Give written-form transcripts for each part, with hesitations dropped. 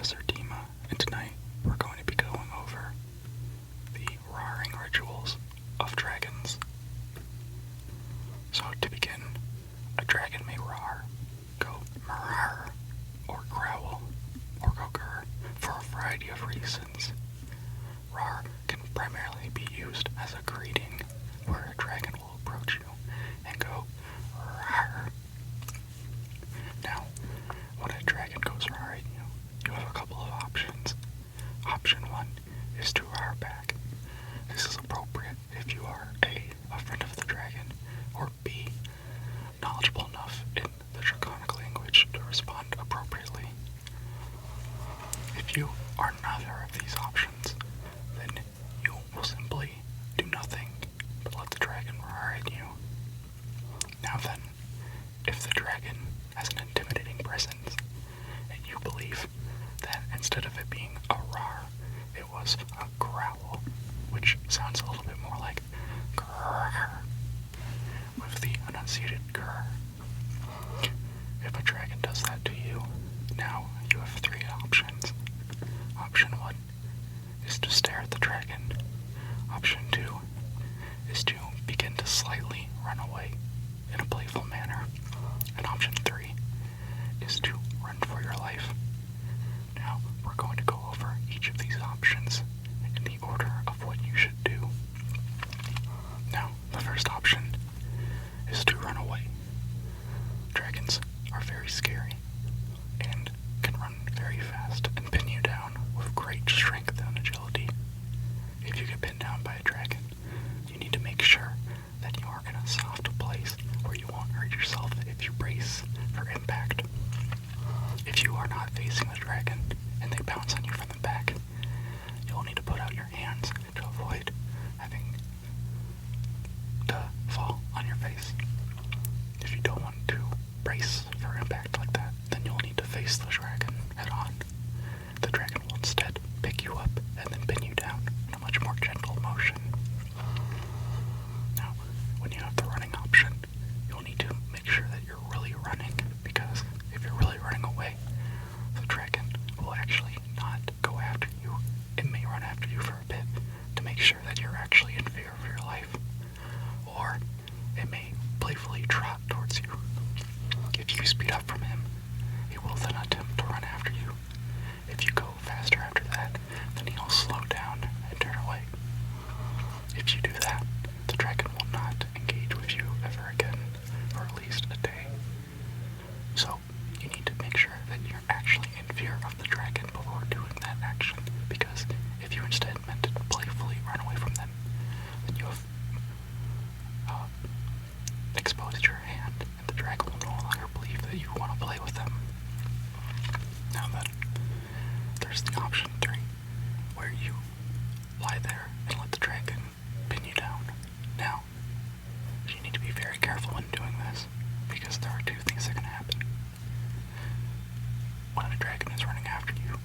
Professor Dima, and tonight we're going to be going over the roaring rituals of dragons. So to begin, a dragon may roar, go murr, or growl, or go grr for a variety of reasons. Roar can primarily be used as a greeting, where a dragon will approach you and go roar. Now, when a dragon goes roar at you, you have a couple of options. Option 1 is to roar back. This is appropriate if you are A friend of the dragon, or B, knowledgeable enough in the draconic language to respond appropriately. If you are neither of these options, then you will simply do nothing but let the dragon roar at you. Now then, if the dragon has an intimidating presence, and you believe that instead of it being a roar, it was a growl, which sounds a little bit more like grrr, with the enunciated grrr. If a dragon does that to you, now you have 3 options. Option 1 is to stare at the dragon. Option 2 is to begin to slightly run away in a playful manner. And option 3 is to run for your life. Now, we're going to go over each of these options in the order of what you should do. Now, the first option is to run away. Dragons are very scary and can run very fast and pin you down with great strength and agility. If you get pinned down by a dragon, you need to make sure that you are in a soft place where you won't hurt yourself if you brace for impact. If you are not facing the dragon and they bounce on you from the back, you'll need to put out your hands to avoid having to fall on your face. If you don't want to brace for impact like that, then you'll need to face the dragon head on. The dragon will instead pick you up and then pin you down in a much more gentle motion. Now, when you have the running option, you'll need to make sure that you're really running, because if you're really running away, the dragon will actually not go after you. It may run after you for a bit to make sure that you're actually in fear of your life, or it may playfully trot towards you. If you speed up from him, he will then attempt to run after you. If you go faster after that, then he'll slow down and turn away. If you do that, the dragon will not engage with you ever again for at least a day. So, you need to make sure that you're actually in fear of the dragon before doing that action, because if you instead meant to playfully run away from them, then you have exposed your hand, and the dragon will no longer believe that you want to play with them. Now then, there's the option 3, where you lie there and let the dragon pin you down. Now, you need to be very careful when doing this, because there are 2 things that can happen. When a dragon is running after you,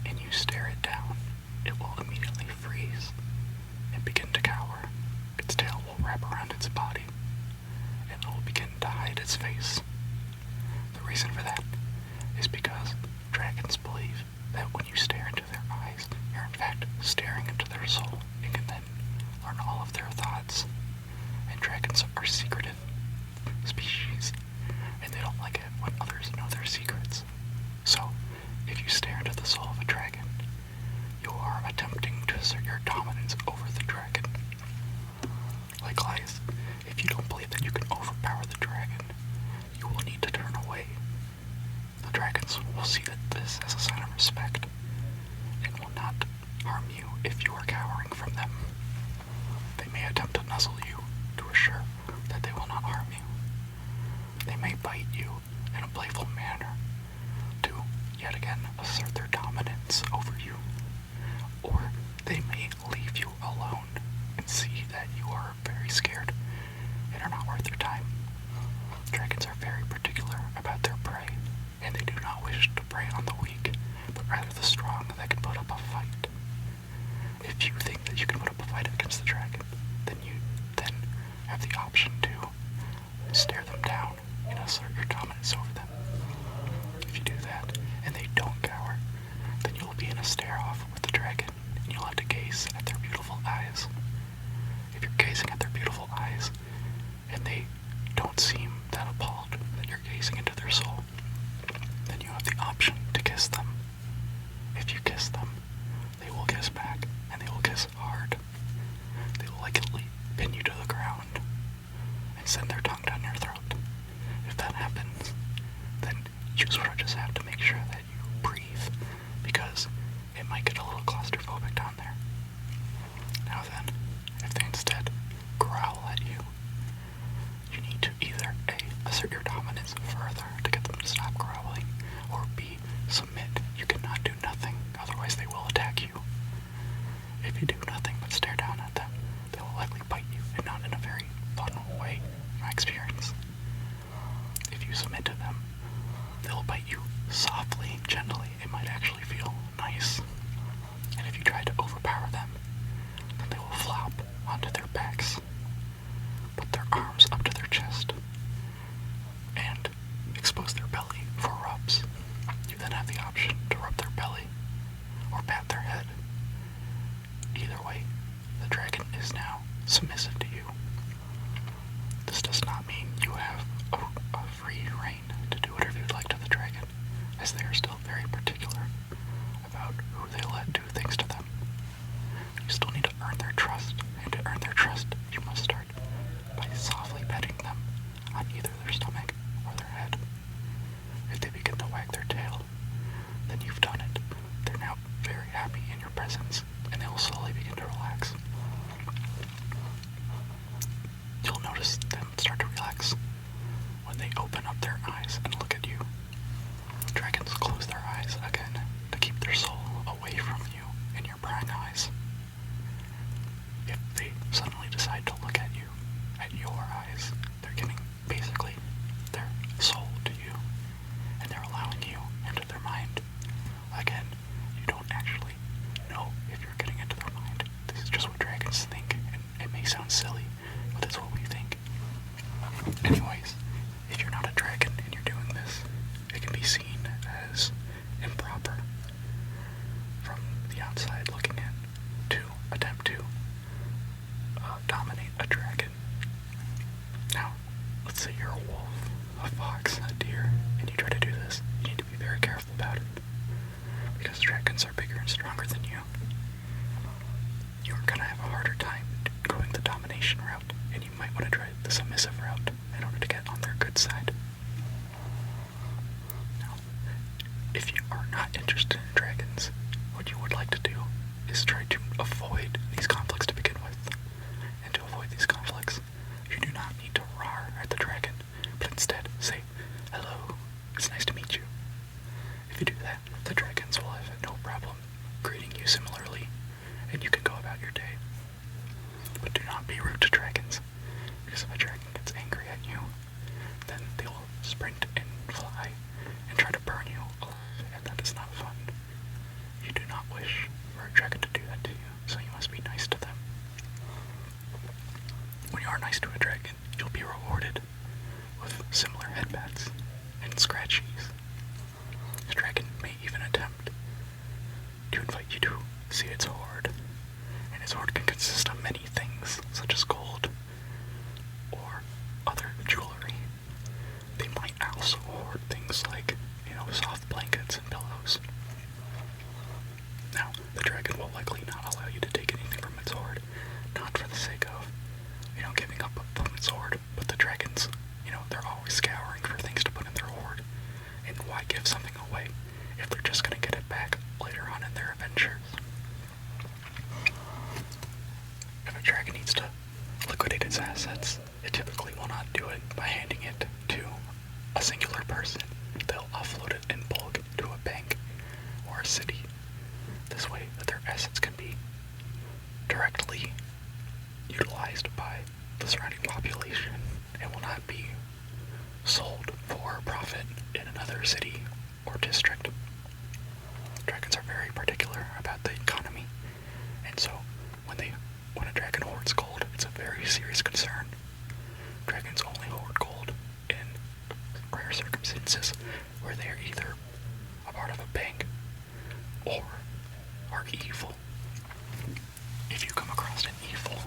and you stare it down, it will immediately freeze and begin to cower. Its tail will wrap around its body, and it will begin to hide its face. The reason for that is because dragons believe that when you stare into their eyes, you're in fact staring into their soul, and can then learn all of their thoughts. And dragons are secretive species, and they don't like it when others know their secrets. So, if you stare into the soul of a dragon, you are attempting to assert your dominance over the dragon. Likewise, if you don't believe that you can overpower the dragon, you will need to turn away. The dragons will see that this as a sign of respect, and will not harm you if you are cowering from them. They may attempt to nuzzle you to assure that they will not harm you. They may bite you in a playful manner to, yet again, assert their dominance over you. Or they may leave you alone and see that you are very scared and are not worth their time. Dragons are very particular about their prey, and they do not wish to prey on the weak, but rather the strong that can put up a fight. If you think that you can put up a fight against the dragon, then you then have the option to stare them down and assert your dominance over them. If you do that, and they don't cower, stare off with the dragon, and you'll have to gaze at their beautiful eyes. If you're gazing at their beautiful eyes, and they don't seem that appalled that you're gazing into their soul, then you have the option to kiss them. If you kiss them, they will kiss back, and they will kiss hard. They will likely pin you to the ground and send their tongue down your throat. If that happens, then you sort of just have to make sure that you breathe, because it might get a little claustrophobic down there. Now then, if they instead growl at you, you need to either A, assert your dominance further to get them to stop growling, or B, submit. You cannot do nothing, otherwise they will attack you. If you do nothing but stare down at them, they will likely bite you, and not in a very fun way, in my experience. If you submit to them, they'll bite you softly, gently. It might actually feel nice. And if you try to overpower them, then they will flop onto their backs, put their arms up to their chest, and expose their belly for rubs. You then have the option to rub their belly or pat their head. Either way, the dragon is now submissive to you. This does not mean you have a free reign to do whatever you'd like to the dragon, as they are still very particular about who they let do things to them. You still need to earn their trust, and to earn their trust, you must start by softly petting them on either their stomach or their head. If they begin to wag their tail, then you've done it. They're now very happy in your presence, and they will slowly begin to relax. You'll notice them start to relax when they open up their eyes and look at you. Dragons close their eyes again to keep their soul away from you in your prying eyes. If they suddenly decide to look at you, at your eyes, they're giving basically their soul to you, and they're allowing you into their mind. Again, you don't actually know if you're getting into their mind. This is just what dragons think, and it may sound silly, but it's what we think. Anyways, if you're not a dragon and you're doing this, it can be seen as improper from the outside looking in to attempt to dominate a dragon. Now, let's say you're a wolf, a fox, a deer, and you try to do this. You need to be very careful about it, because dragons are bigger and stronger than you. You're going to have a harder time going the domination route, and you might want to try the submissive route in order to get on their good side. Now, if you are not interested in dragons, what you would like to do is try to avoid these conflicts to begin with. And to avoid these conflicts, you do not need to roar at the dragon, but instead say, "Hello, it's nice to meet you." If you do that, the dragons will have no problem greeting you similarly, and you can go about your day. But do not be rude to dragons, because if a dragon gets angry at you, then they will sprint and fly and try to burn you alive, and that is not fun. You do not wish for a dragon to do that to you, so you must be nice to them. When you are nice to a dragon, you'll be rewarded with similar headbats and scratchies. The dragon may even attempt to invite you to see its hoard, and its hoard can consist of many things, such as gold or other jewelry. They might also hoard things like, soft blankets and pillows. Now, the dragon will likely not allow you to take anything from its hoard, not for the sake of, giving up from its hoard, but the dragons, they're always scouring for things to put in their hoard, and why give something away if they're just going to get it back later on in their adventures? If a dragon needs to liquidate its assets, it typically will not do it by handing it to a singular person. They'll offload it in bulk to a bank or a city. This way that their assets can be directly utilized by the surrounding population and will not be sold for profit in another city or district. Dragons are very particular about the economy, and so when a dragon hoards gold, it's a very serious concern. Dragons only hoard gold in rare circumstances where they are either a part of a bank or are evil. If you come across an evil